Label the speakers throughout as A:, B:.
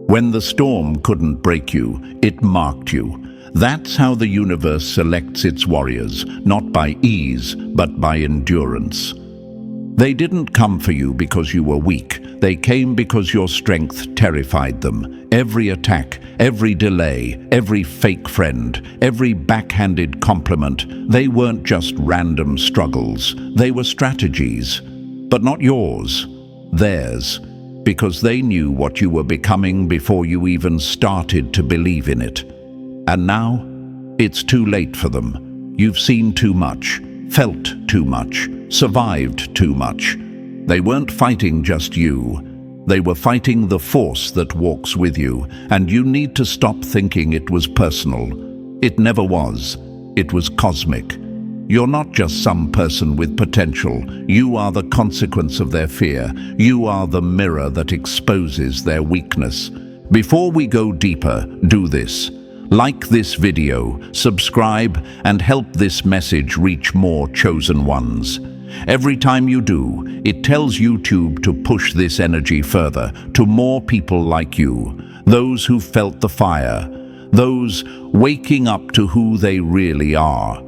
A: When the storm couldn't break you, it marked you. That's how the universe selects its warriors, not by ease, but by endurance. They didn't come for you because you were weak. They came because your strength terrified them. Every attack, every delay, every fake friend, every backhanded compliment, they weren't just random struggles. They were strategies. But not yours, theirs, because they knew what you were becoming before you even started to believe in it. And now, it's too late for them. You've seen too much, felt too much, survived too much. They weren't fighting just you. They were fighting the force that walks with you, and you need to stop thinking it was personal. It never was. It was cosmic. You're not just some person with potential. You are the consequence of their fear. You are the mirror that exposes their weakness. Before we go deeper, do this. Like this video, subscribe, and help this message reach more chosen ones. Every time you do, it tells YouTube to push this energy further to more people like you, those who felt the fire, those waking up to who they really are.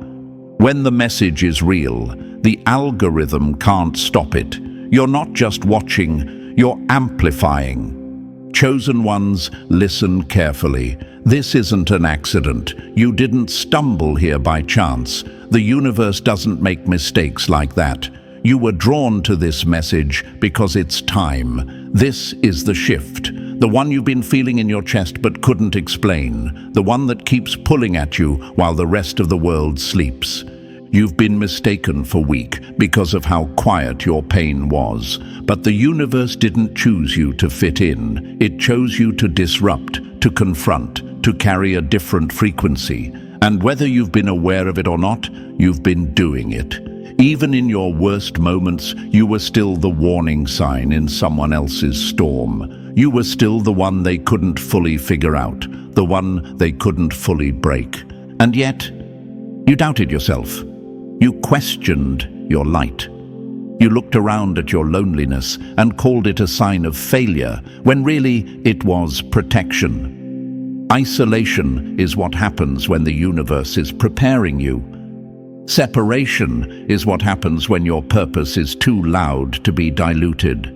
A: When the message is real, the algorithm can't stop it. You're not just watching, you're amplifying. Chosen ones, listen carefully. This isn't an accident. You didn't stumble here by chance. The universe doesn't make mistakes like that. You were drawn to this message because it's time. This is the shift. The one you've been feeling in your chest but couldn't explain. The one that keeps pulling at you while the rest of the world sleeps. You've been mistaken for weak because of how quiet your pain was. But the universe didn't choose you to fit in. It chose you to disrupt, to confront, to carry a different frequency. And whether you've been aware of it or not, you've been doing it. Even in your worst moments, you were still the warning sign in someone else's storm. You were still the one they couldn't fully figure out, the one they couldn't fully break. And yet, you doubted yourself. You questioned your light. You looked around at your loneliness and called it a sign of failure, when really it was protection. Isolation is what happens when the universe is preparing you. Separation is what happens when your purpose is too loud to be diluted.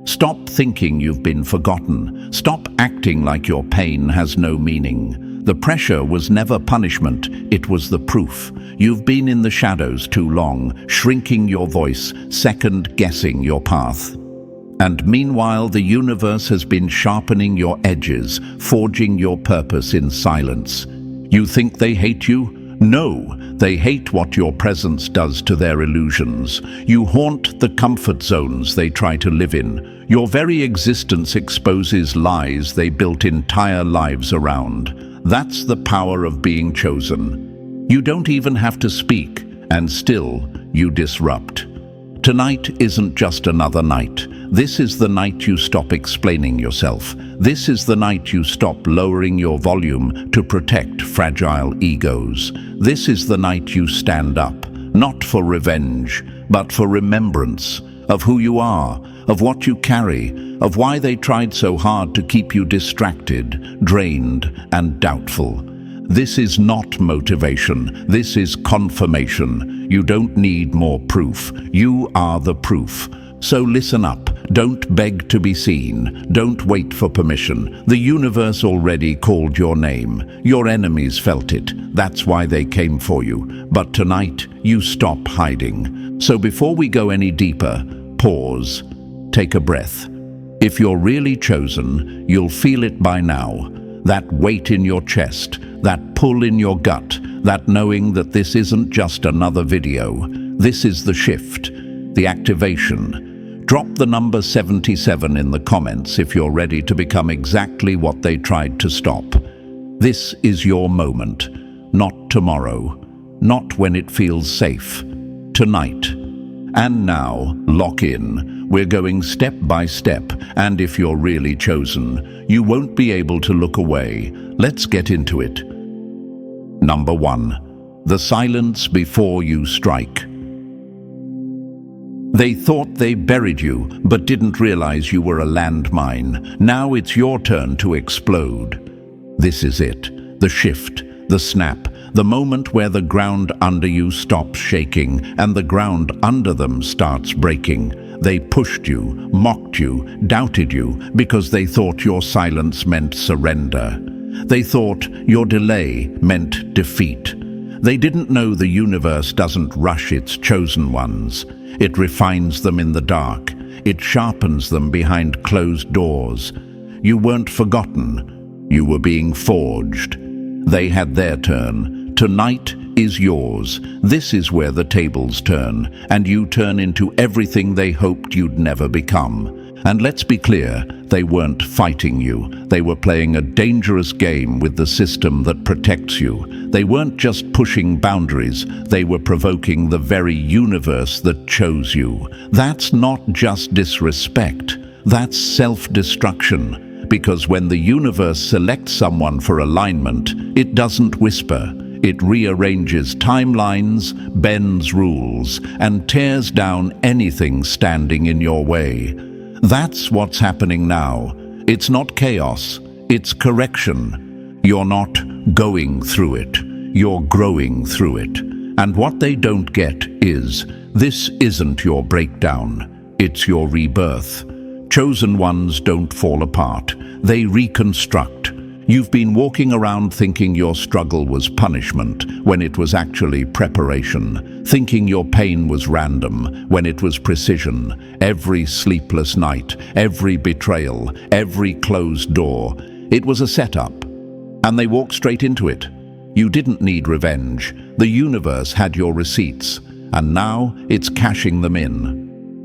A: Stop thinking you've been forgotten. Stop acting like your pain has no meaning. The pressure was never punishment, it was the proof. You've been in the shadows too long, shrinking your voice, second-guessing your path. And meanwhile, the universe has been sharpening your edges, forging your purpose in silence. You think they hate you? No, they hate what your presence does to their illusions. You haunt the comfort zones they try to live in. Your very existence exposes lies they built entire lives around. That's the power of being chosen. You don't even have to speak, and still you disrupt. Tonight isn't just another night. This is the night you stop explaining yourself. This is the night you stop lowering your volume to protect fragile egos. This is the night you stand up, not for revenge, but for remembrance of who you are, of what you carry, of why they tried so hard to keep you distracted, drained, and doubtful. This is not motivation. This is confirmation. You don't need more proof. You are the proof. So listen up. Don't beg to be seen. Don't wait for permission. The universe already called your name. Your enemies felt it. That's why they came for you. But tonight, you stop hiding. So before we go any deeper, pause. Take a breath. If you're really chosen, you'll feel it by now. That weight in your chest, that pull in your gut, that knowing that this isn't just another video. This is the shift, the activation. Drop the number 77 in the comments if you're ready to become exactly what they tried to stop. This is your moment, not tomorrow, not when it feels safe, tonight. And now, lock in. We're going step by step, and if you're really chosen, you won't be able to look away. Let's get into it. Number 1. The silence before you strike. They thought they buried you, but didn't realize you were a landmine. Now it's your turn to explode. This is it. The shift, the snap, the moment where the ground under you stops shaking and the ground under them starts breaking. They pushed you, mocked you, doubted you because they thought your silence meant surrender. They thought your delay meant defeat. They didn't know the universe doesn't rush its chosen ones. It refines them in the dark. It sharpens them behind closed doors. You weren't forgotten. You were being forged. They had their turn. Tonight is yours. This is where the tables turn, and you turn into everything they hoped you'd never become. And let's be clear, they weren't fighting you. They were playing a dangerous game with the system that protects you. They weren't just pushing boundaries, they were provoking the very universe that chose you. That's not just disrespect, that's self-destruction. Because when the universe selects someone for alignment, it doesn't whisper. It rearranges timelines, bends rules, and tears down anything standing in your way. That's what's happening now. It's not chaos, it's correction. You're not going through it, you're growing through it. And what they don't get is, this isn't your breakdown, it's your rebirth. Chosen ones don't fall apart, they reconstruct. You've been walking around thinking your struggle was punishment when it was actually preparation, thinking your pain was random when it was precision. Every sleepless night, every betrayal, every closed door, it was a setup. And they walked straight into it. You didn't need revenge. The universe had your receipts, and now it's cashing them in.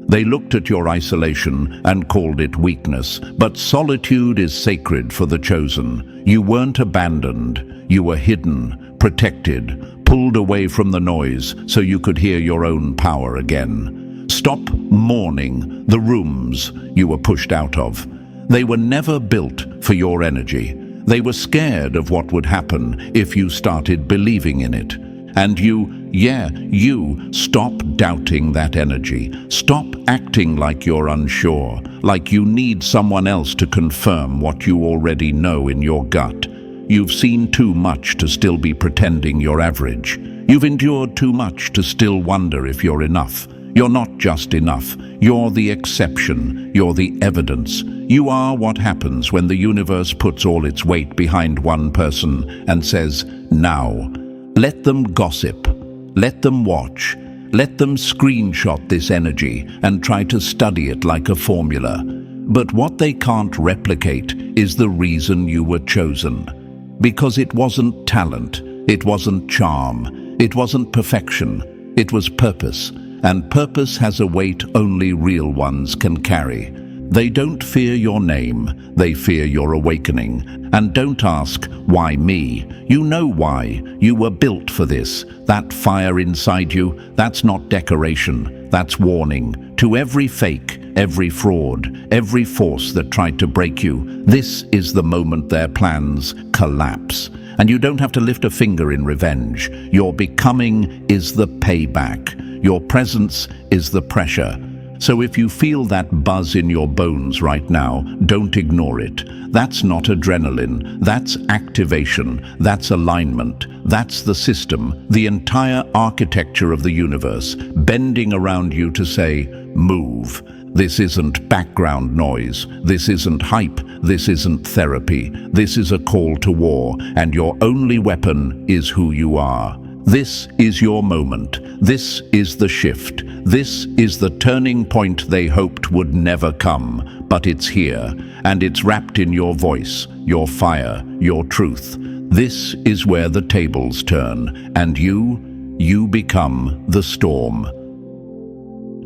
A: They looked at your isolation and called it weakness, but solitude is sacred for the chosen. You weren't abandoned, you were hidden, protected, pulled away from the noise so you could hear your own power again. Stop mourning the rooms you were pushed out of. They were never built for your energy. They were scared of what would happen if you started believing in it. And you stop doubting that energy. Stop acting like you're unsure, like you need someone else to confirm what you already know in your gut. You've seen too much to still be pretending you're average. You've endured too much to still wonder if you're enough. You're not just enough. You're the exception. You're the evidence. You are what happens when the universe puts all its weight behind one person and says, now. Let them gossip, let them watch, let them screenshot this energy and try to study it like a formula. But what they can't replicate is the reason you were chosen. Because it wasn't talent, it wasn't charm, it wasn't perfection, it was purpose. And purpose has a weight only real ones can carry. They don't fear your name, they fear your awakening. And don't ask, why me? You know why. You were built for this. That fire inside you, that's not decoration, that's warning. To every fake, every fraud, every force that tried to break you, this is the moment their plans collapse. And you don't have to lift a finger in revenge. Your becoming is the payback. Your presence is the pressure. So if you feel that buzz in your bones right now, don't ignore it. That's not adrenaline, that's activation, that's alignment, that's the system, the entire architecture of the universe, bending around you to say, move. This isn't background noise, this isn't hype, this isn't therapy, this is a call to war, and your only weapon is who you are. This is your moment. This is the shift. This is the turning point they hoped would never come. But it's here, and it's wrapped in your voice, your fire, your truth. This is where the tables turn, and you become the storm.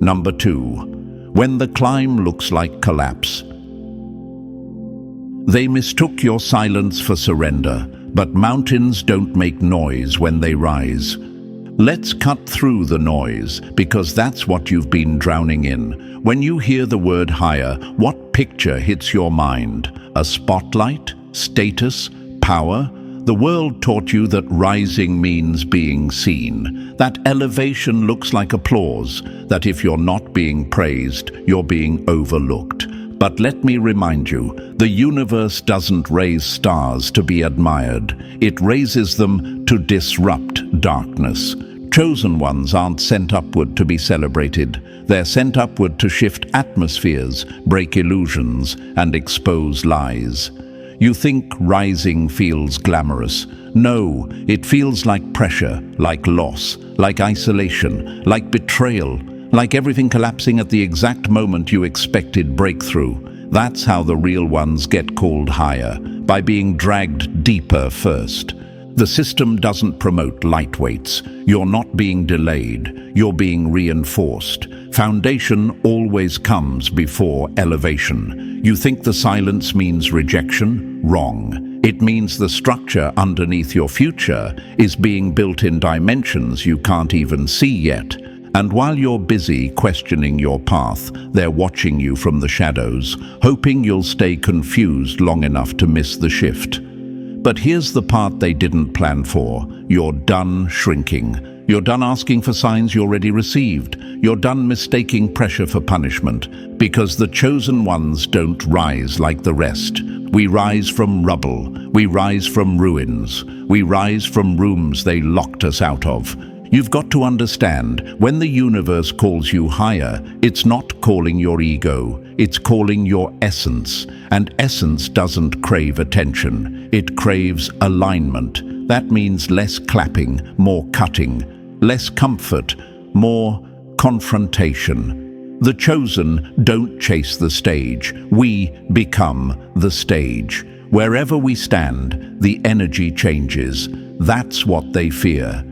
A: Number 2. When the climb looks like collapse. They mistook your silence for surrender. But mountains don't make noise when they rise. Let's cut through the noise, because that's what you've been drowning in. When you hear the word higher, what picture hits your mind? A spotlight? Status? Power? The world taught you that rising means being seen, that elevation looks like applause, that if you're not being praised, you're being overlooked. But let me remind you, the universe doesn't raise stars to be admired. It raises them to disrupt darkness. Chosen ones aren't sent upward to be celebrated. They're sent upward to shift atmospheres, break illusions, and expose lies. You think rising feels glamorous. No, it feels like pressure, like loss, like isolation, like betrayal, like everything collapsing at the exact moment you expected breakthrough. That's how the real ones get called higher, by being dragged deeper first. The system doesn't promote light weights. You're not being delayed, you're being reinforced. Foundation always comes before elevation. You think the silence means rejection? Wrong. It means the structure underneath your future is being built in dimensions you can't even see yet. And while you're busy questioning your path, they're watching you from the shadows, hoping you'll stay confused long enough to miss the shift. But here's the part they didn't plan for. You're done shrinking. You're done asking for signs you already received. You're done mistaking pressure for punishment, because the chosen ones don't rise like the rest. We rise from rubble. We rise from ruins. We rise from rooms they locked us out of. You've got to understand, when the universe calls you higher, it's not calling your ego, it's calling your essence. And essence doesn't crave attention, it craves alignment. That means less clapping, more cutting, less comfort, more confrontation. The chosen don't chase the stage, we become the stage. Wherever we stand, the energy changes. That's what they fear.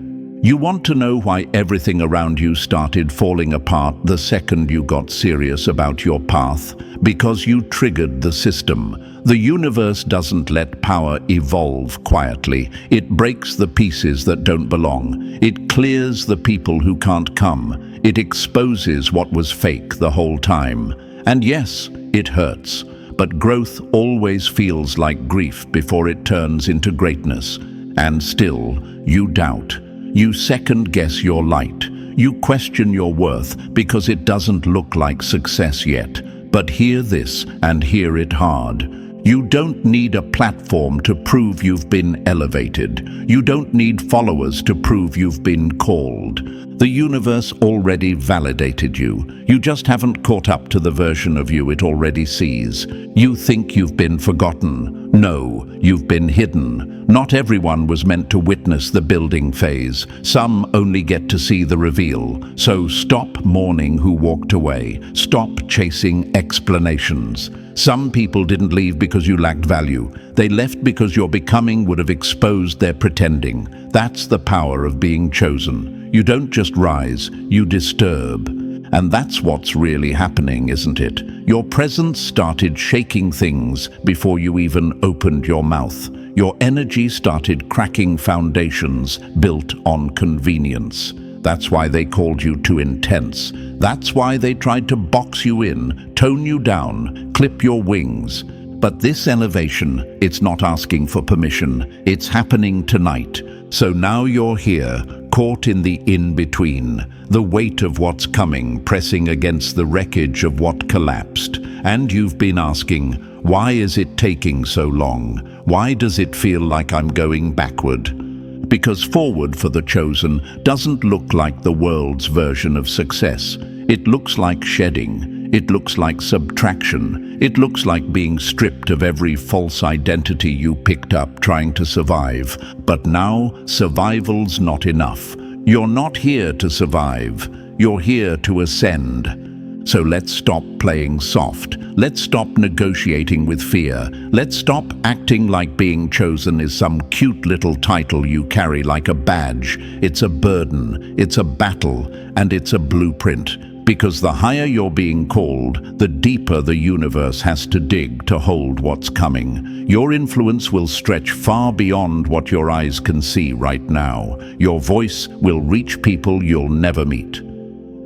A: You want to know why everything around you started falling apart the second you got serious about your path? Because you triggered the system. The universe doesn't let power evolve quietly. It breaks the pieces that don't belong. It clears the people who can't come. It exposes what was fake the whole time. And yes, it hurts. But growth always feels like grief before it turns into greatness. And still, you doubt. You second-guess your light. You question your worth because it doesn't look like success yet. But hear this, and hear it hard. You don't need a platform to prove you've been elevated. You don't need followers to prove you've been called. The universe already validated you. You just haven't caught up to the version of you it already sees. You think you've been forgotten. No, you've been hidden. Not everyone was meant to witness the building phase. Some only get to see the reveal. So stop mourning who walked away. Stop chasing explanations. Some people didn't leave because you lacked value. They left because your becoming would have exposed their pretending. That's the power of being chosen. You don't just rise, you disturb. And that's what's really happening, isn't it? Your presence started shaking things before you even opened your mouth. Your energy started cracking foundations built on convenience. That's why they called you too intense. That's why they tried to box you in, tone you down, clip your wings. But this elevation, it's not asking for permission. It's happening tonight. So now you're here, caught in the in-between, the weight of what's coming pressing against the wreckage of what collapsed. And you've been asking, why is it taking so long? Why does it feel like I'm going backward? Because forward for the chosen doesn't look like the world's version of success. It looks like shedding. It looks like subtraction. It looks like being stripped of every false identity you picked up trying to survive. But now, survival's not enough. You're not here to survive. You're here to ascend. So let's stop playing soft. Let's stop negotiating with fear. Let's stop acting like being chosen is some cute little title you carry like a badge. It's a burden, it's a battle, and it's a blueprint. Because the higher you're being called, the deeper the universe has to dig to hold what's coming. Your influence will stretch far beyond what your eyes can see right now. Your voice will reach people you'll never meet.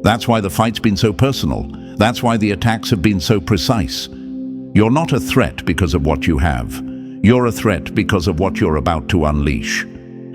A: That's why the fight's been so personal. That's why the attacks have been so precise. You're not a threat because of what you have. You're a threat because of what you're about to unleash.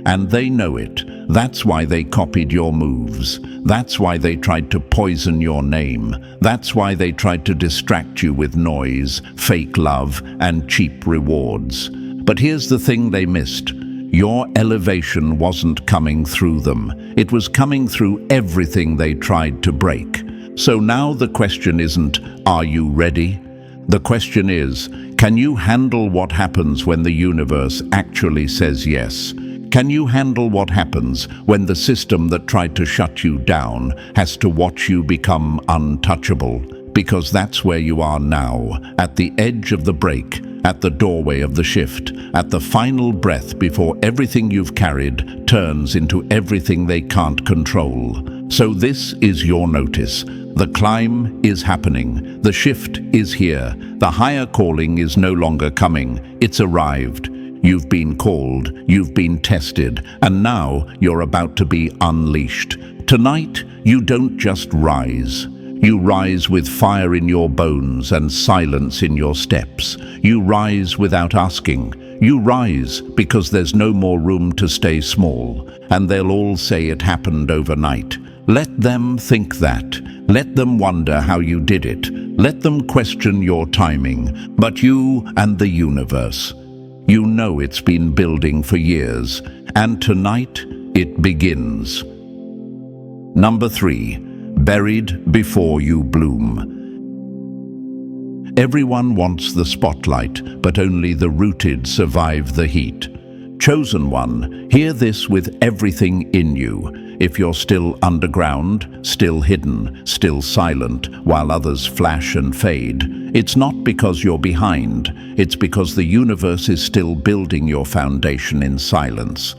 A: And they know it. That's why they copied your moves. That's why they tried to poison your name. That's why they tried to distract you with noise, fake love, and cheap rewards. But here's the thing they missed. Your elevation wasn't coming through them. It was coming through everything they tried to break. So now the question isn't, are you ready? The question is, can you handle what happens when the universe actually says yes? Can you handle what happens when the system that tried to shut you down has to watch you become untouchable? Because that's where you are now, at the edge of the break, at the doorway of the shift, at the final breath before everything you've carried turns into everything they can't control. So this is your notice. The climb is happening. The shift is here. The higher calling is no longer coming. It's arrived. You've been called, you've been tested, and now you're about to be unleashed. Tonight, you don't just rise. You rise with fire in your bones and silence in your steps. You rise without asking. You rise because there's no more room to stay small, and they'll all say it happened overnight. Let them think that. Let them wonder how you did it. Let them question your timing. But you and the universe, you know it's been building for years, and tonight it begins. Number 3, buried before you bloom. Everyone wants the spotlight, but only the rooted survive the heat. Chosen one, hear this with everything in you. If you're still underground, still hidden, still silent, while others flash and fade, it's not because you're behind, it's because the universe is still building your foundation in silence.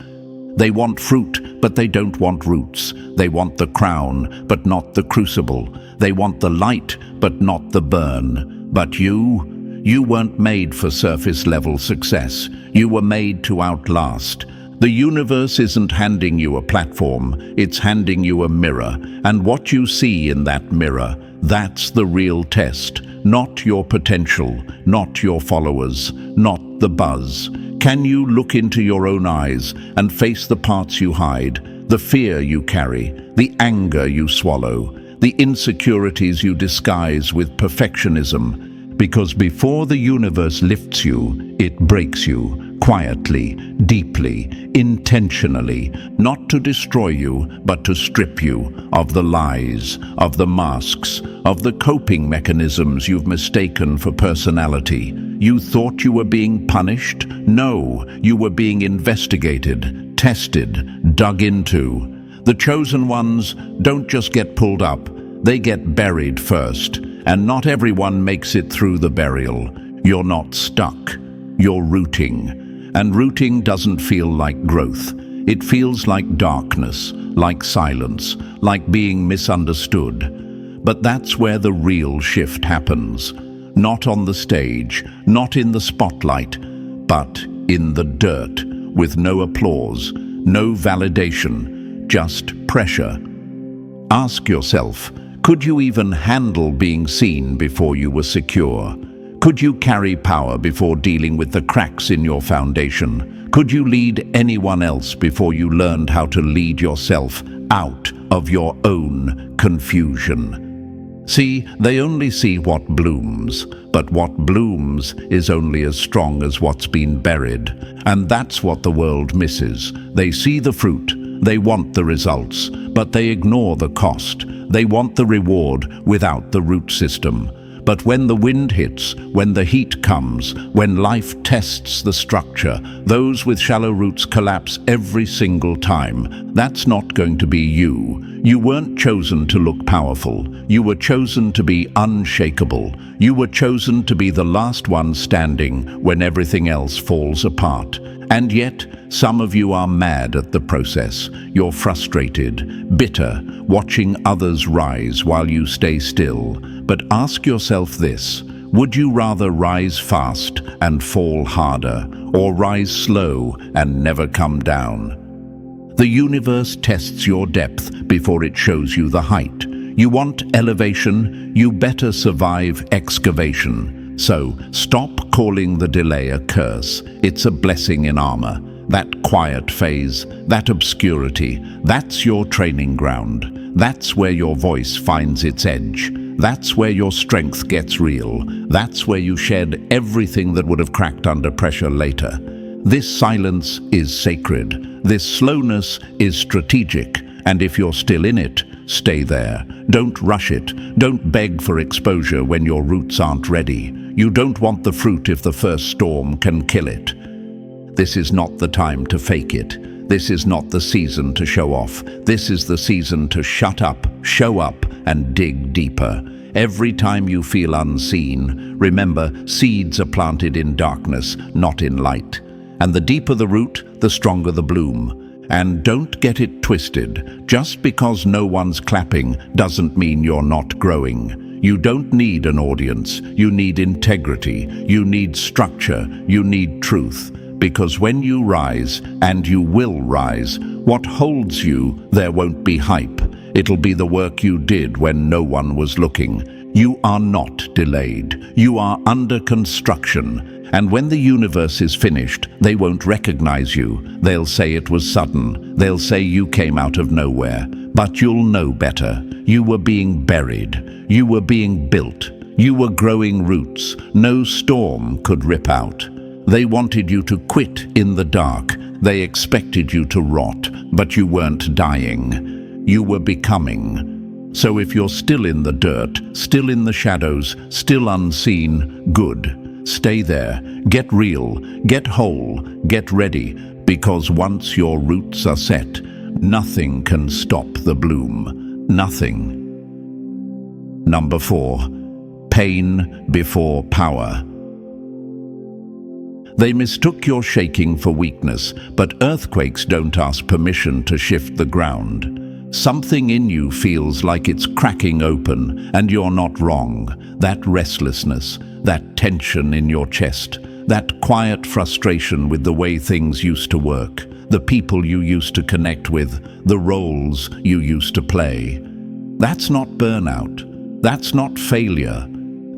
A: They want fruit, but they don't want roots. They want the crown, but not the crucible. They want the light, but not the burn. But you weren't made for surface-level success. You were made to outlast. The universe isn't handing you a platform, it's handing you a mirror. And what you see in that mirror, that's the real test. Not your potential, not your followers, not the buzz. Can you look into your own eyes and face the parts you hide, the fear you carry, the anger you swallow, the insecurities you disguise with perfectionism? Because before the universe lifts you, it breaks you. Quietly, deeply, intentionally, not to destroy you, but to strip you of the lies, of the masks, of the coping mechanisms you've mistaken for personality. You thought you were being punished? No, you were being investigated, tested, dug into. The chosen ones don't just get pulled up, they get buried first. And not everyone makes it through the burial. You're not stuck, you're rooting. And rooting doesn't feel like growth. It feels like darkness, like silence, like being misunderstood. But that's where the real shift happens. Not on the stage, not in the spotlight, but in the dirt, with no applause, no validation, just pressure. Ask yourself, could you even handle being seen before you were secure? Could you carry power before dealing with the cracks in your foundation? Could you lead anyone else before you learned how to lead yourself out of your own confusion? See, they only see what blooms, but what blooms is only as strong as what's been buried. And that's what the world misses. They see the fruit, they want the results, but they ignore the cost. They want the reward without the root system. But when the wind hits, when the heat comes, when life tests the structure, those with shallow roots collapse every single time. That's not going to be you. You weren't chosen to look powerful. You were chosen to be unshakable. You were chosen to be the last one standing when everything else falls apart. And yet, some of you are mad at the process. You're frustrated, bitter, watching others rise while you stay still. But ask yourself this, would you rather rise fast and fall harder, or rise slow and never come down? The universe tests your depth before it shows you the height. You want elevation, you better survive excavation. So, stop calling the delay a curse. It's a blessing in armor. That quiet phase, that obscurity, that's your training ground. That's where your voice finds its edge. That's where your strength gets real. That's where you shed everything that would have cracked under pressure later. This silence is sacred. This slowness is strategic. And if you're still in it, stay there. Don't rush it. Don't beg for exposure when your roots aren't ready. You don't want the fruit if the first storm can kill it. This is not the time to fake it. This is not the season to show off. This is the season to shut up, show up, and dig deeper. Every time you feel unseen, remember, seeds are planted in darkness, not in light. And the deeper the root, the stronger the bloom. And don't get it twisted. Just because no one's clapping doesn't mean you're not growing. You don't need an audience. You need integrity. You need structure. You need truth. Because when you rise, and you will rise, what holds you, there won't be hype. It'll be the work you did when no one was looking. You are not delayed. You are under construction. And when the universe is finished, they won't recognize you. They'll say it was sudden. They'll say you came out of nowhere. But you'll know better. You were being buried. You were being built. You were growing roots. No storm could rip out. They wanted you to quit in the dark. They expected you to rot, but you weren't dying. You were becoming. So if you're still in the dirt, still in the shadows, still unseen, good. Stay there. Get real. Get whole. Get ready. Because once your roots are set, nothing can stop the bloom. Nothing. Number 4. Pain before power. They mistook your shaking for weakness, but earthquakes don't ask permission to shift the ground. Something in you feels like it's cracking open, and you're not wrong. That restlessness, that tension in your chest, that quiet frustration with the way things used to work, the people you used to connect with, the roles you used to play. That's not burnout. That's not failure.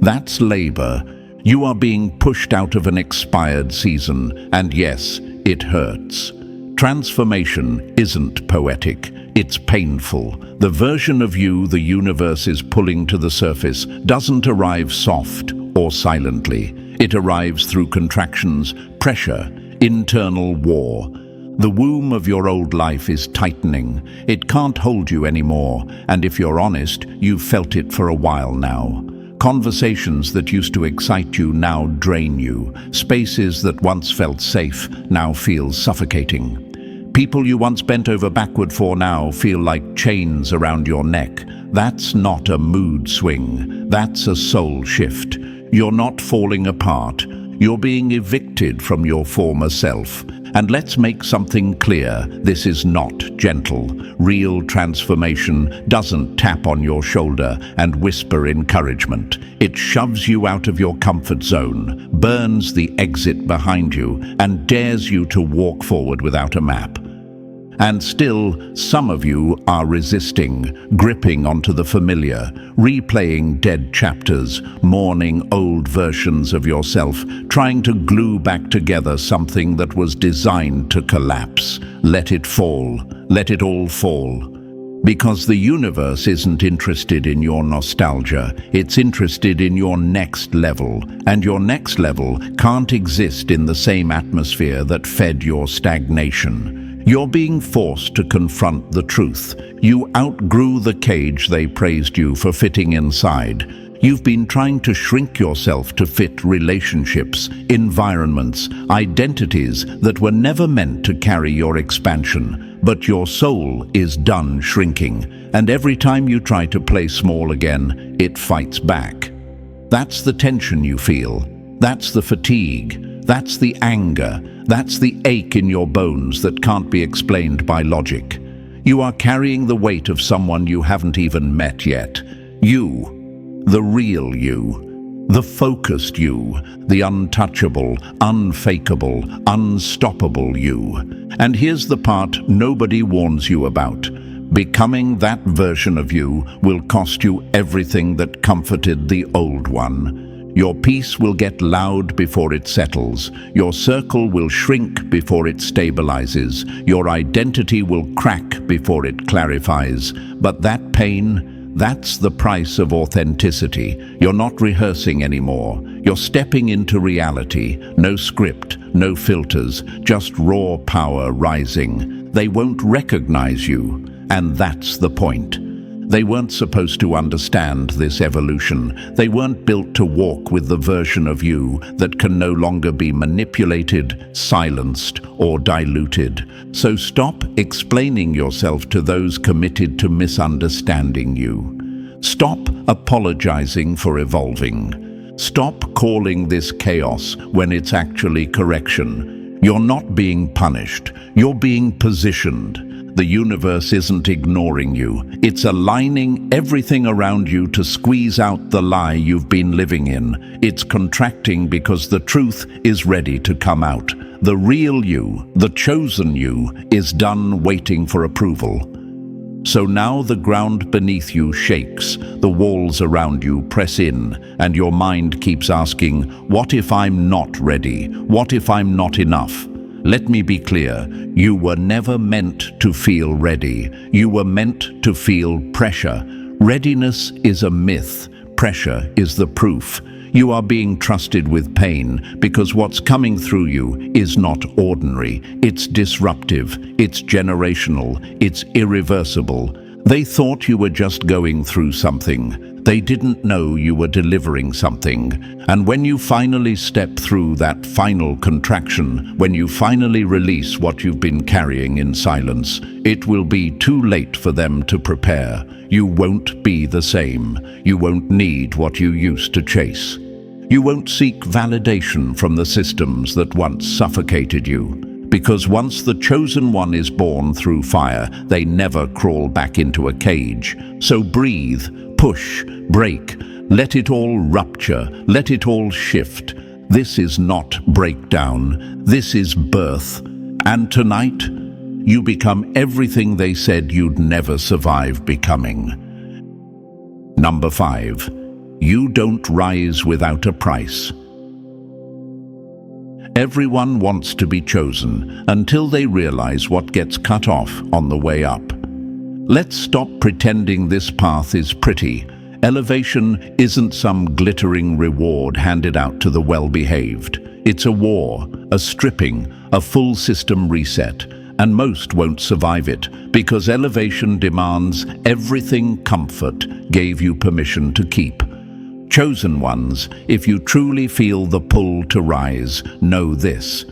A: That's labor. You are being pushed out of an expired season, and yes, it hurts. Transformation isn't poetic, it's painful. The version of you the universe is pulling to the surface doesn't arrive soft or silently. It arrives through contractions, pressure, internal war. The womb of your old life is tightening. It can't hold you anymore, and if you're honest, you've felt it for a while now. Conversations that used to excite you now drain you. Spaces that once felt safe now feel suffocating. People you once bent over backward for now feel like chains around your neck. That's not a mood swing. That's a soul shift. You're not falling apart. You're being evicted from your former self. And let's make something clear, this is not gentle. Real transformation doesn't tap on your shoulder and whisper encouragement. It shoves you out of your comfort zone, burns the exit behind you, and dares you to walk forward without a map. And still, some of you are resisting, gripping onto the familiar, replaying dead chapters, mourning old versions of yourself, trying to glue back together something that was designed to collapse. Let it fall. Let it all fall. Because the universe isn't interested in your nostalgia, it's interested in your next level, and your next level can't exist in the same atmosphere that fed your stagnation. You're being forced to confront the truth. You outgrew the cage they praised you for fitting inside. You've been trying to shrink yourself to fit relationships, environments, identities that were never meant to carry your expansion. But your soul is done shrinking, and every time you try to play small again, it fights back. That's the tension you feel. That's the fatigue. That's the anger. That's the ache in your bones that can't be explained by logic. You are carrying the weight of someone you haven't even met yet. You, the real you, the focused you, the untouchable, unfakeable, unstoppable you. And here's the part nobody warns you about. Becoming that version of you will cost you everything that comforted the old one. Your peace will get loud before it settles. Your circle will shrink before it stabilizes. Your identity will crack before it clarifies. But that pain, that's the price of authenticity. You're not rehearsing anymore. You're stepping into reality. No script, no filters, just raw power rising. They won't recognize you, and that's the point. They weren't supposed to understand this evolution. They weren't built to walk with the version of you that can no longer be manipulated, silenced, or diluted. So stop explaining yourself to those committed to misunderstanding you. Stop apologizing for evolving. Stop calling this chaos when it's actually correction. You're not being punished. You're being positioned. The universe isn't ignoring you. It's aligning everything around you to squeeze out the lie you've been living in. It's contracting because the truth is ready to come out. The real you, the chosen you, is done waiting for approval. So now the ground beneath you shakes, the walls around you press in, and your mind keeps asking, what if I'm not ready? What if I'm not enough? Let me be clear, you were never meant to feel ready. You were meant to feel pressure. Readiness is a myth. Pressure is the proof. You are being trusted with pain because what's coming through you is not ordinary. It's disruptive, it's generational, it's irreversible. They thought you were just going through something. They didn't know you were delivering something. And when you finally step through that final contraction, when you finally release what you've been carrying in silence, it will be too late for them to prepare. You won't be the same. You won't need what you used to chase. You won't seek validation from the systems that once suffocated you. Because once the chosen one is born through fire, they never crawl back into a cage. So breathe, push, break, let it all rupture, let it all shift. This is not breakdown, this is birth. And tonight, you become everything they said you'd never survive becoming. Number 5, you don't rise without a price. Everyone wants to be chosen until they realize what gets cut off on the way up. Let's stop pretending this path is pretty. Elevation isn't some glittering reward handed out to the well-behaved. It's a war, a stripping, a full system reset, and most won't survive it because elevation demands everything comfort gave you permission to keep. Chosen ones, if you truly feel the pull to rise, know this.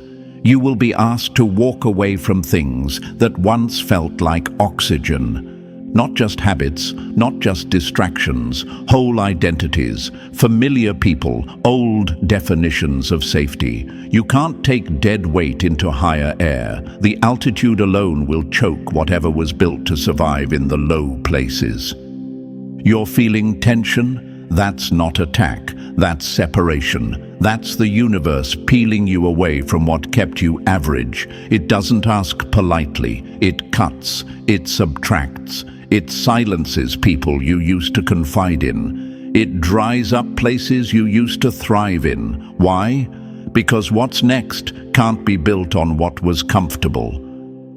A: You will be asked to walk away from things that once felt like oxygen. Not just habits, not just distractions, whole identities, familiar people, old definitions of safety. You can't take dead weight into higher air. The altitude alone will choke whatever was built to survive in the low places. You're feeling tension? That's not attack, that's separation. That's the universe peeling you away from what kept you average. It doesn't ask politely, it cuts, it subtracts, it silences people you used to confide in. It dries up places you used to thrive in. Why? Because what's next can't be built on what was comfortable.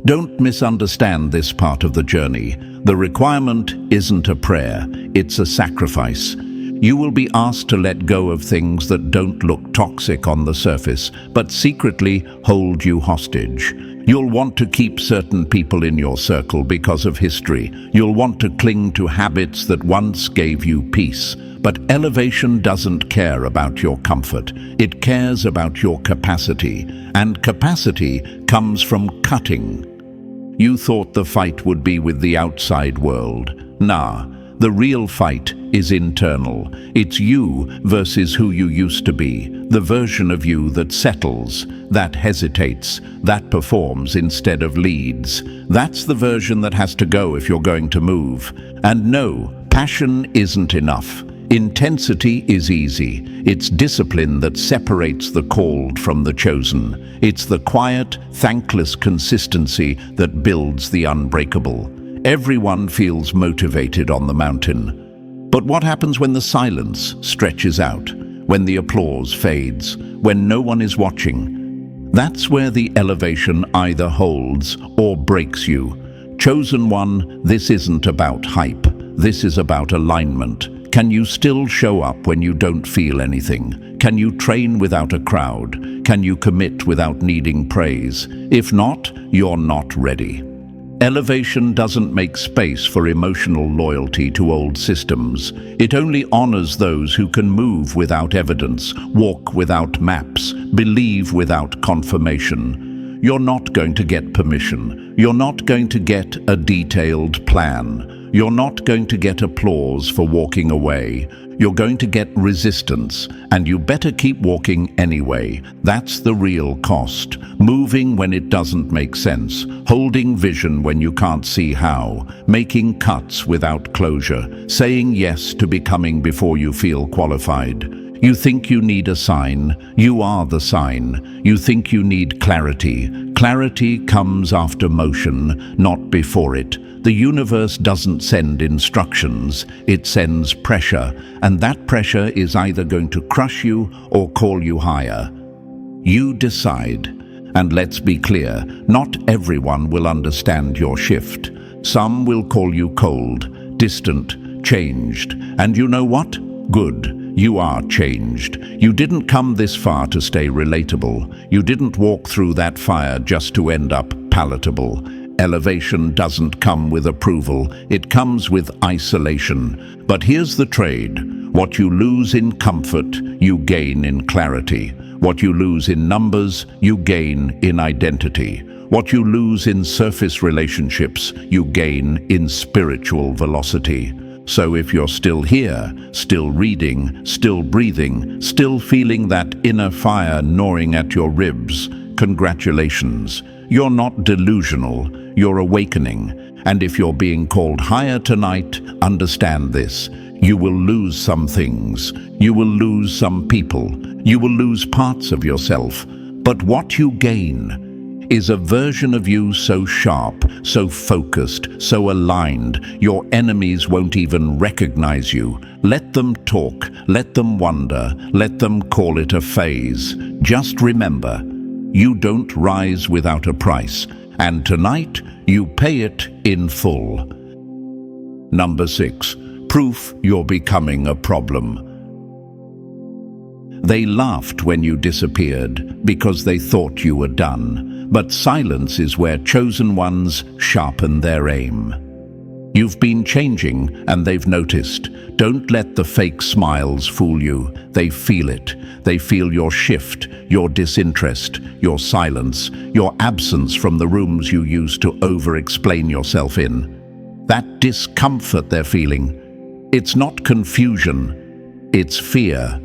A: Don't misunderstand this part of the journey. The requirement isn't a prayer, it's a sacrifice. You will be asked to let go of things that don't look toxic on the surface, but secretly hold you hostage. You'll want to keep certain people in your circle because of history. You'll want to cling to habits that once gave you peace. But elevation doesn't care about your comfort. It cares about your capacity. And capacity comes from cutting. You thought the fight would be with the outside world. Nah. The real fight is internal. It's you versus who you used to be, the version of you that settles, that hesitates, that performs instead of leads. That's the version that has to go if you're going to move. And no, passion isn't enough. Intensity is easy. It's discipline that separates the called from the chosen. It's the quiet, thankless consistency that builds the unbreakable. Everyone feels motivated on the mountain. But what happens when the silence stretches out? when the applause fades, when no one is watching. That's where the elevation either holds or breaks you. Chosen one, this isn't about hype. This is about alignment. Can you still show up when you don't feel anything? Can you train without a crowd? Can you commit without needing praise? If not, you're not ready. Elevation doesn't make space for emotional loyalty to old systems. It only honors those who can move without evidence, walk without maps, believe without confirmation. You're not going to get permission. You're not going to get a detailed plan. You're not going to get applause for walking away. You're going to get resistance, and you better keep walking anyway. That's the real cost. Moving when it doesn't make sense, holding vision when you can't see how, making cuts without closure, saying yes to becoming before you feel qualified. You think you need a sign, you are the sign. You think you need clarity. Clarity comes after motion, not before it. The universe doesn't send instructions, it sends pressure, and that pressure is either going to crush you or call you higher. You decide. And let's be clear, not everyone will understand your shift. Some will call you cold, distant, changed. And you know what? Good. You are changed. You didn't come this far to stay relatable. You didn't walk through that fire just to end up palatable. Elevation doesn't come with approval, it comes with isolation. But here's the trade. What you lose in comfort, you gain in clarity. What you lose in numbers, you gain in identity. What you lose in surface relationships, you gain in spiritual velocity. So if you're still here, still reading, still breathing, still feeling that inner fire gnawing at your ribs, congratulations. You're not delusional, you're awakening. And if you're being called higher tonight, understand this. You will lose some things. You will lose some people. You will lose parts of yourself. But what you gain is a version of you so sharp, so focused, so aligned, your enemies won't even recognize you. Let them talk, let them wonder, let them call it a phase. Just remember, you don't rise without a price, and tonight you pay it in full. Number 6, proof you're becoming a problem. They laughed when you disappeared because they thought you were done. But silence is where chosen ones sharpen their aim. You've been changing and they've noticed. Don't let the fake smiles fool you. They feel it. They feel your shift, your disinterest, your silence, your absence from the rooms you used to over-explain yourself in. That discomfort they're feeling, it's not confusion, it's fear.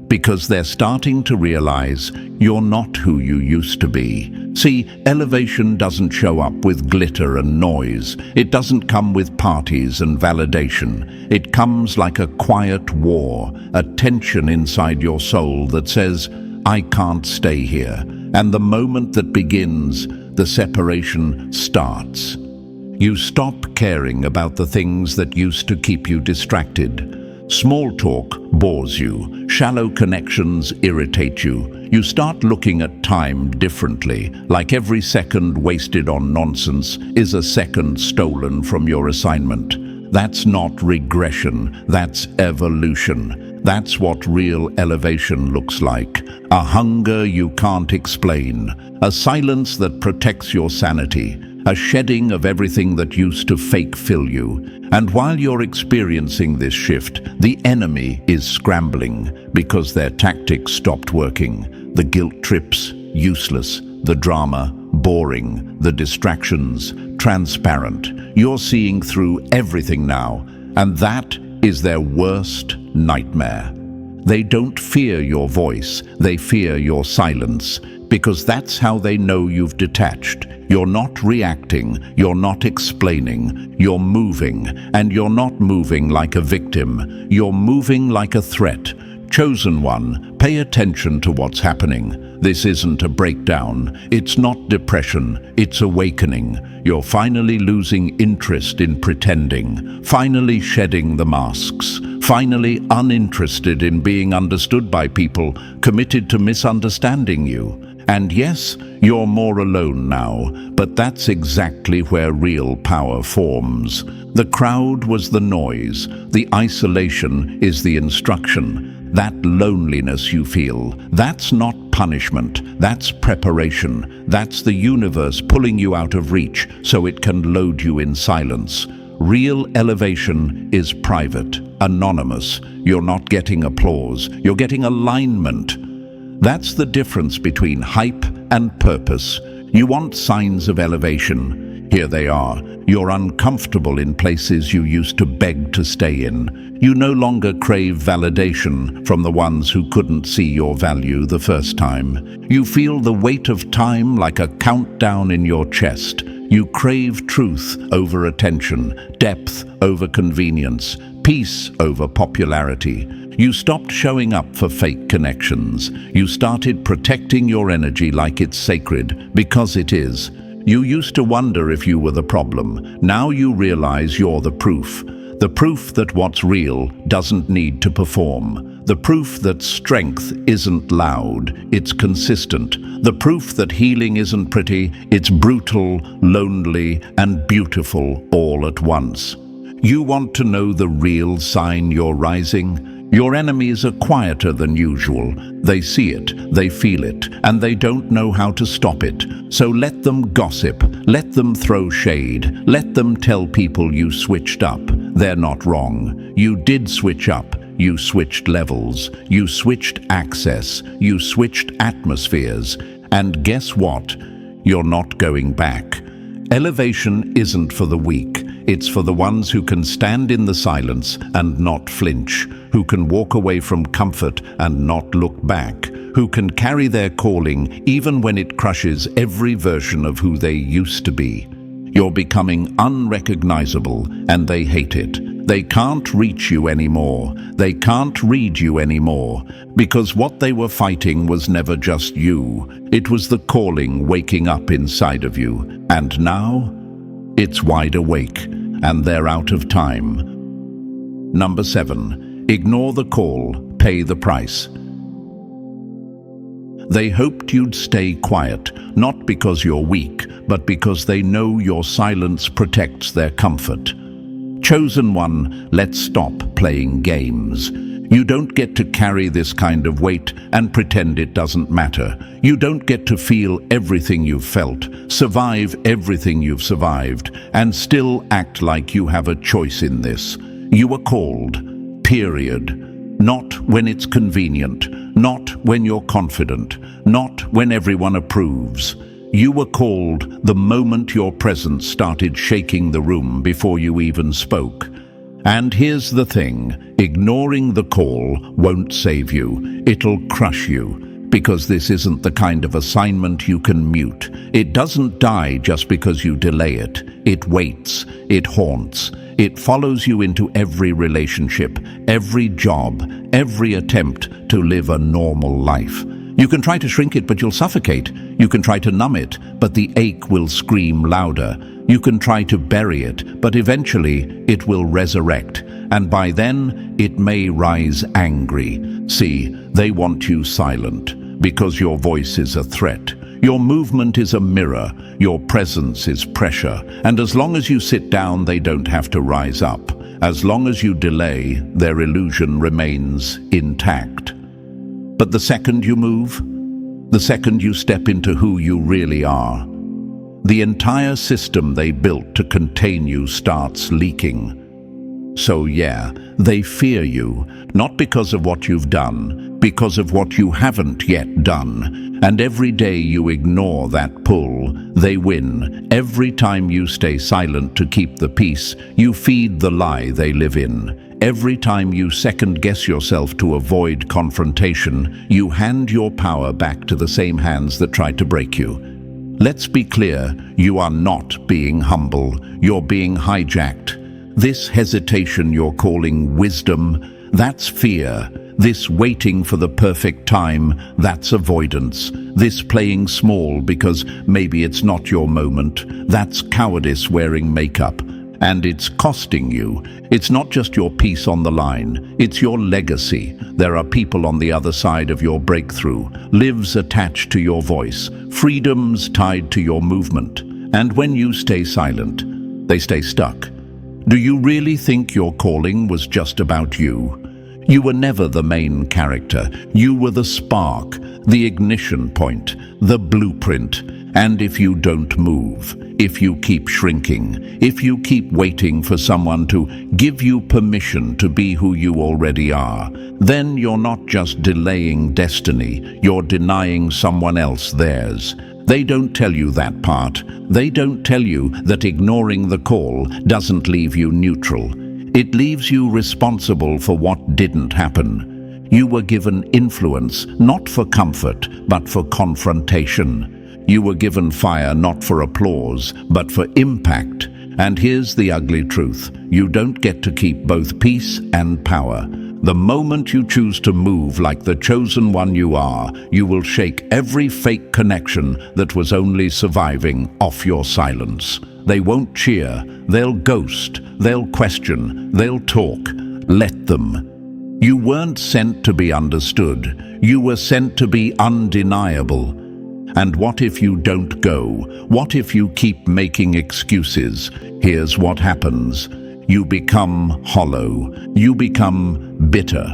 A: Because they're starting to realize you're not who you used to be. See, elevation doesn't show up with glitter and noise. It doesn't come with parties and validation. It comes like a quiet war, a tension inside your soul that says, I can't stay here. And the moment that begins, the separation starts. You stop caring about the things that used to keep you distracted. Small talk bores you. Shallow connections irritate you. You start looking at time differently, like every second wasted on nonsense is a second stolen from your assignment. That's not regression, that's evolution. That's what real elevation looks like. A hunger you can't explain. A silence that protects your sanity. A shedding of everything that used to fake fill you. And while you're experiencing this shift, the enemy is scrambling because their tactics stopped working. The guilt trips, useless. The drama, boring. The distractions, transparent. You're seeing through everything now, and that is their worst nightmare. They don't fear your voice, they fear your silence, because that's how they know you've detached. You're not reacting, you're not explaining, you're moving, and you're not moving like a victim, you're moving like a threat. Chosen one, pay attention to what's happening. This isn't a breakdown. It's not depression. It's awakening. You're finally losing interest in pretending, finally shedding the masks, finally uninterested in being understood by people, committed to misunderstanding you. And yes, you're more alone now, but that's exactly where real power forms. The crowd was the noise, the isolation is the instruction. That loneliness you feel, that's not punishment, that's preparation. That's the universe pulling you out of reach so it can load you in silence. Real elevation is private, anonymous. You're not getting applause, you're getting alignment. That's the difference between hype and purpose. You want signs of elevation. Here they are. You're uncomfortable in places you used to beg to stay in. You no longer crave validation from the ones who couldn't see your value the first time. You feel the weight of time like a countdown in your chest. You crave truth over attention, depth over convenience, peace over popularity. You stopped showing up for fake connections. You started protecting your energy like it's sacred, because it is. You used to wonder if you were the problem. Now you realize you're the proof. The proof that what's real doesn't need to perform. The proof that strength isn't loud, it's consistent. The proof that healing isn't pretty, it's brutal, lonely, and beautiful all at once. You want to know the real sign you're rising? Your enemies are quieter than usual. They see it, they feel it, and they don't know how to stop it. So let them gossip, let them throw shade, let them tell people you switched up. They're not wrong. You did switch up. You switched levels. You switched access. You switched atmospheres. And guess what? You're not going back. Elevation isn't for the weak. It's for the ones who can stand in the silence and not flinch, who can walk away from comfort and not look back, who can carry their calling even when it crushes every version of who they used to be. You're becoming unrecognizable, and they hate it. They can't reach you anymore. They can't read you anymore, because what they were fighting was never just you. It was the calling waking up inside of you. And now, it's wide awake, and they're out of time. Number 7, ignore the call, pay the price. They hoped you'd stay quiet, not because you're weak, but because they know your silence protects their comfort. Chosen one, let's stop playing games. You don't get to carry this kind of weight and pretend it doesn't matter. You don't get to feel everything you've felt, survive everything you've survived, and still act like you have a choice in this. You were called, period. Not when it's convenient, not when you're confident, not when everyone approves. You were called the moment your presence started shaking the room before you even spoke. And here's the thing, ignoring the call won't save you. It'll crush you, because this isn't the kind of assignment you can mute. It doesn't die just because you delay it. It waits, it haunts, it follows you into every relationship, every job, every attempt to live a normal life. You can try to shrink it, but you'll suffocate. You can try to numb it, but the ache will scream louder. You can try to bury it, but eventually it will resurrect. And by then, it may rise angry. See, they want you silent, because your voice is a threat. Your movement is a mirror. Your presence is pressure. And as long as you sit down, they don't have to rise up. As long as you delay, their illusion remains intact. But the second you move, the second you step into who you really are, the entire system they built to contain you starts leaking. So yeah, they fear you, not because of what you've done, because of what you haven't yet done. And every day you ignore that pull, they win. Every time you stay silent to keep the peace, you feed the lie they live in. Every time you second-guess yourself to avoid confrontation, you hand your power back to the same hands that tried to break you. Let's be clear, you are not being humble, you're being hijacked. This hesitation you're calling wisdom, that's fear. This waiting for the perfect time, that's avoidance. This playing small because maybe it's not your moment, that's cowardice wearing makeup. And it's costing you. It's not just your peace on the line, it's your legacy. There are people on the other side of your breakthrough, lives attached to your voice, freedoms tied to your movement. And when you stay silent, they stay stuck. Do you really think your calling was just about you? You were never the main character. You were the spark, the ignition point, the blueprint. And if you don't move, if you keep shrinking, if you keep waiting for someone to give you permission to be who you already are, then you're not just delaying destiny, you're denying someone else theirs. They don't tell you that part. They don't tell you that ignoring the call doesn't leave you neutral. It leaves you responsible for what didn't happen. You were given influence, not for comfort, but for confrontation. You were given fire not for applause, but for impact. And here's the ugly truth. You don't get to keep both peace and power. The moment you choose to move like the chosen one you are, you will shake every fake connection that was only surviving off your silence. They won't cheer, they'll ghost, they'll question, they'll talk. Let them. You weren't sent to be understood. You were sent to be undeniable. And what if you don't go? What if you keep making excuses? Here's what happens. You become hollow. You become bitter.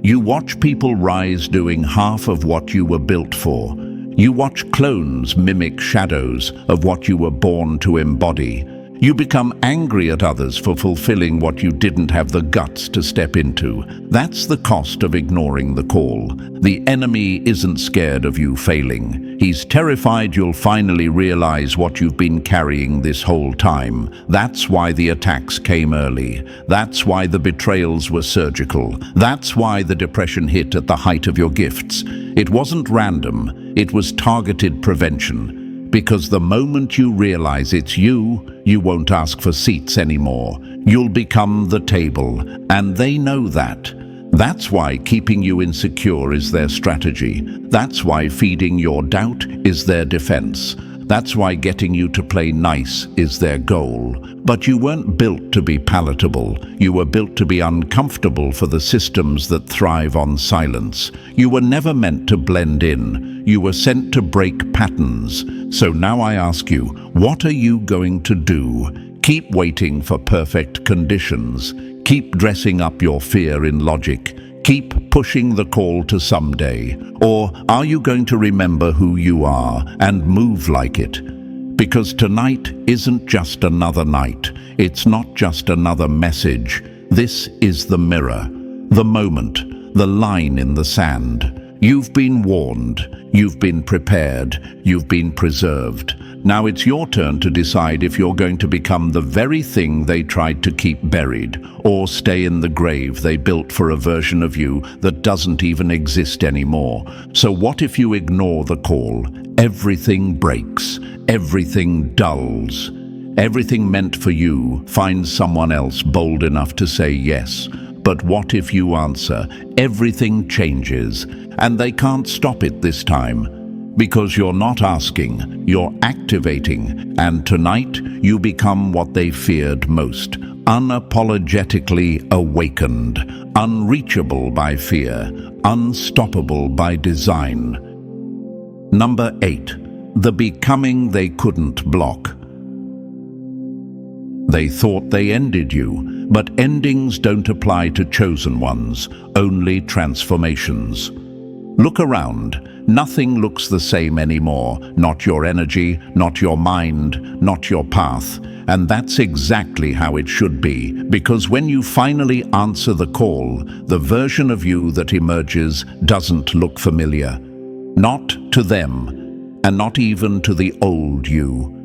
A: You watch people rise doing half of what you were built for. You watch clones mimic shadows of what you were born to embody. You become angry at others for fulfilling what you didn't have the guts to step into. That's the cost of ignoring the call. The enemy isn't scared of you failing. He's terrified you'll finally realize what you've been carrying this whole time. That's why the attacks came early. That's why the betrayals were surgical. That's why the depression hit at the height of your gifts. It wasn't random. It was targeted prevention. Because the moment you realize it's you, you won't ask for seats anymore. You'll become the table, and they know that. That's why keeping you insecure is their strategy. That's why feeding your doubt is their defense. That's why getting you to play nice is their goal. But you weren't built to be palatable. You were built to be uncomfortable for the systems that thrive on silence. You were never meant to blend in. You were sent to break patterns. So now I ask you, what are you going to do? Keep waiting for perfect conditions. Keep dressing up your fear in logic. Keep pushing the call to someday. Or are you going to remember who you are and move like it? Because tonight isn't just another night. It's not just another message. This is the mirror, the moment, the line in the sand. You've been warned, you've been prepared, you've been preserved. Now it's your turn to decide if you're going to become the very thing they tried to keep buried, or stay in the grave they built for a version of you that doesn't even exist anymore. So what if you ignore the call? Everything breaks, everything dulls. Everything meant for you finds someone else bold enough to say yes. But what if you answer? Everything changes, and they can't stop it this time. Because you're not asking, you're activating, and tonight you become what they feared most. Unapologetically awakened, unreachable by fear, unstoppable by design. Number 8. The becoming they couldn't block. They thought they ended you, but endings don't apply to chosen ones, only transformations. Look around. Nothing looks the same anymore. Not your energy, not your mind, not your path. And that's exactly how it should be, because when you finally answer the call, the version of you that emerges doesn't look familiar. Not to them, and not even to the old you.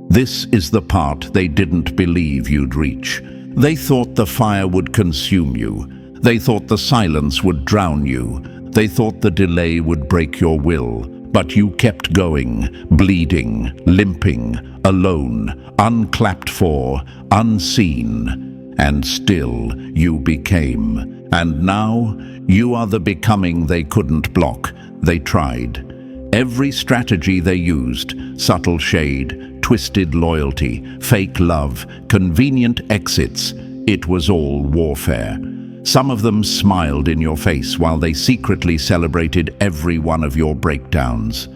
A: This is the part they didn't believe you'd reach. They thought the fire would consume you. They thought the silence would drown you. They thought the delay would break your will. But you kept going, bleeding, limping, alone, unclapped for, unseen. and still you became. And now you are the becoming they couldn't block. They tried. Every strategy they used, subtle shade, twisted loyalty, fake love, convenient exits, it was all warfare. Some of them smiled in your face while they secretly celebrated every one of your breakdowns.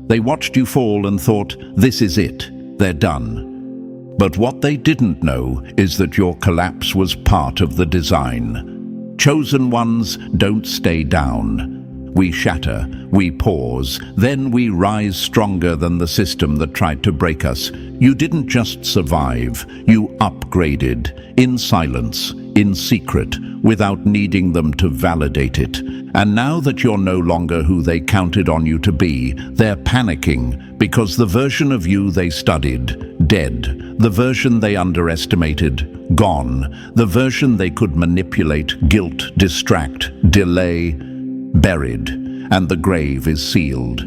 A: They watched you fall and thought, this is it, they're done. But what they didn't know is that your collapse was part of the design. Chosen ones don't stay down. We shatter, we pause, then we rise stronger than the system that tried to break us. You didn't just survive, you upgraded, in silence, in secret, without needing them to validate it. And now that you're no longer who they counted on you to be, they're panicking because the version of you they studied, dead. The version they underestimated, gone. The version they could manipulate, guilt, distract, delay, buried. And the grave is sealed.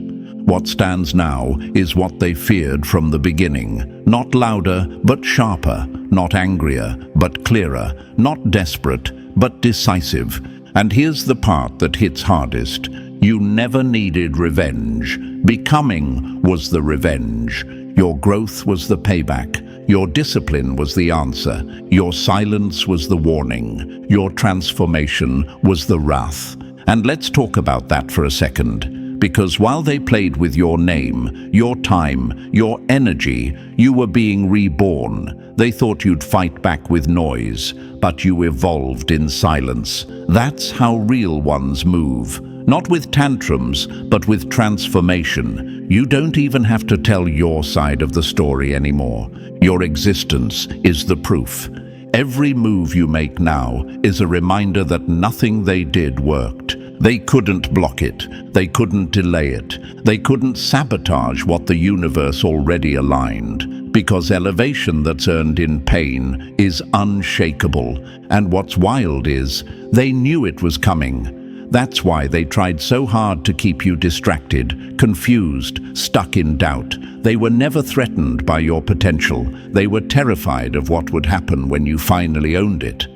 A: What stands now is what they feared from the beginning. Not louder, but sharper. Not angrier, but clearer. Not desperate, but decisive. And here's the part that hits hardest. You never needed revenge. Becoming was the revenge. Your growth was the payback. Your discipline was the answer. Your silence was the warning. Your transformation was the wrath. And let's talk about that for a second. Because while they played with your name, your time, your energy, you were being reborn. They thought you'd fight back with noise, but you evolved in silence. That's how real ones move. Not with tantrums, but with transformation. You don't even have to tell your side of the story anymore. Your existence is the proof. Every move you make now is a reminder that nothing they did worked. They couldn't block it. They couldn't delay it. They couldn't sabotage what the universe already aligned. Because elevation that's earned in pain is unshakable. And what's wild is, they knew it was coming. That's why they tried so hard to keep you distracted, confused, stuck in doubt. They were never threatened by your potential. They were terrified of what would happen when you finally owned it.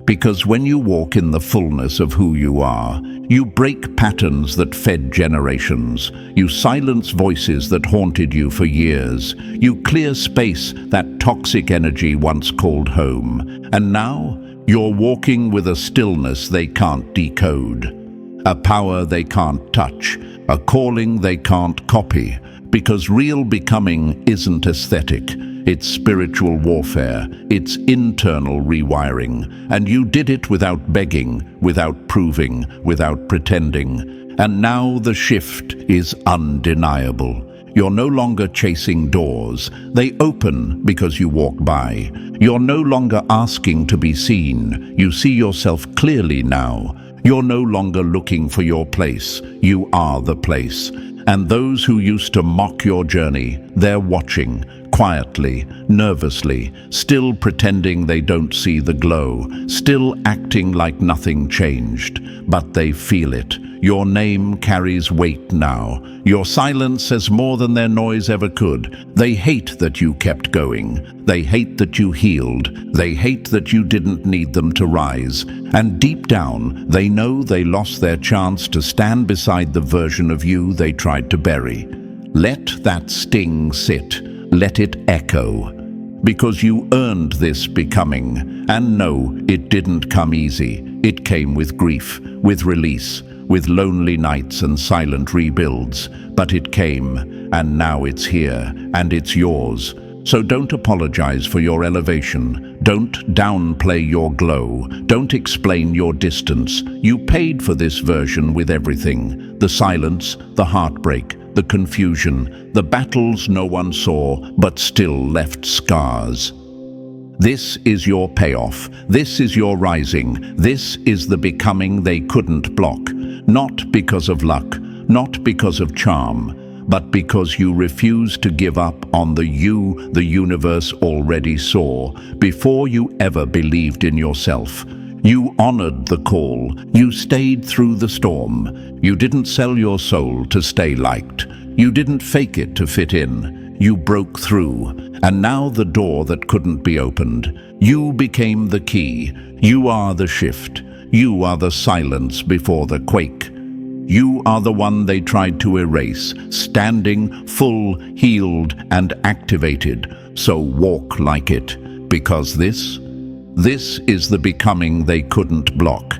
A: Because when you walk in the fullness of who you are, you break patterns that fed generations. You silence voices that haunted you for years. You clear space that toxic energy once called home. And now, you're walking with a stillness they can't decode. A power they can't touch. A calling they can't copy. Because real becoming isn't aesthetic. It's spiritual warfare, it's internal rewiring, and you did it without begging, without proving, without pretending. And now the shift is undeniable. You're no longer chasing doors. They open because you walk by. You're no longer asking to be seen. You see yourself clearly now. You're no longer looking for your place. You are the place. And those who used to mock your journey, they're watching, quietly, nervously, still pretending they don't see the glow, still acting like nothing changed. But they feel it. Your name carries weight now. Your silence says more than their noise ever could. They hate that you kept going. They hate that you healed. They hate that you didn't need them to rise. And deep down, they know they lost their chance to stand beside the version of you they tried to bury. Let that sting sit. Let it echo. Because you earned this becoming. And no, it didn't come easy. It came with grief, with release, with lonely nights and silent rebuilds. But it came, and now it's here, and it's yours. So don't apologize for your elevation. Don't downplay your glow. Don't explain your distance. You paid for this version with everything. The silence, the heartbreak, the confusion, the battles no one saw but still left scars. This is your payoff. This is your rising. This is the becoming they couldn't block. Not because of luck, not because of charm, but because you refused to give up on the you the universe already saw before you ever believed in yourself. You honored the call. You stayed through the storm. You didn't sell your soul to stay liked. You didn't fake it to fit in. you broke through, and now the door that couldn't be opened. You became the key. You are the shift. You are the silence before the quake. You are the one they tried to erase, standing full, healed, and activated. So walk like it, because this is the becoming they couldn't block.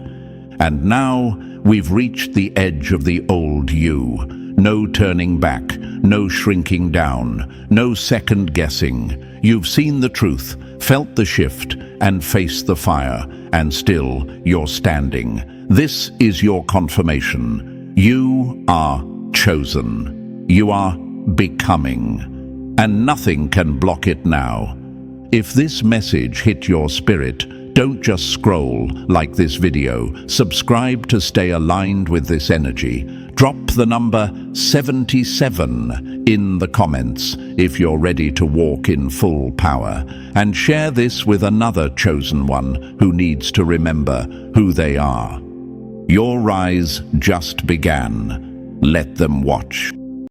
A: And now we've reached the edge of the old you. No turning back, no shrinking down, no second guessing. You've seen the truth, felt the shift, and faced the fire, and still you're standing. This is your confirmation. You are chosen. You are becoming. And nothing can block it now. If this message hit your spirit, don't just scroll like this video. Subscribe to stay aligned with this energy. Drop the number 77 in the comments if you're ready to walk in full power. And share this with another chosen one who needs to remember who they are. Your rise just began. Let them watch.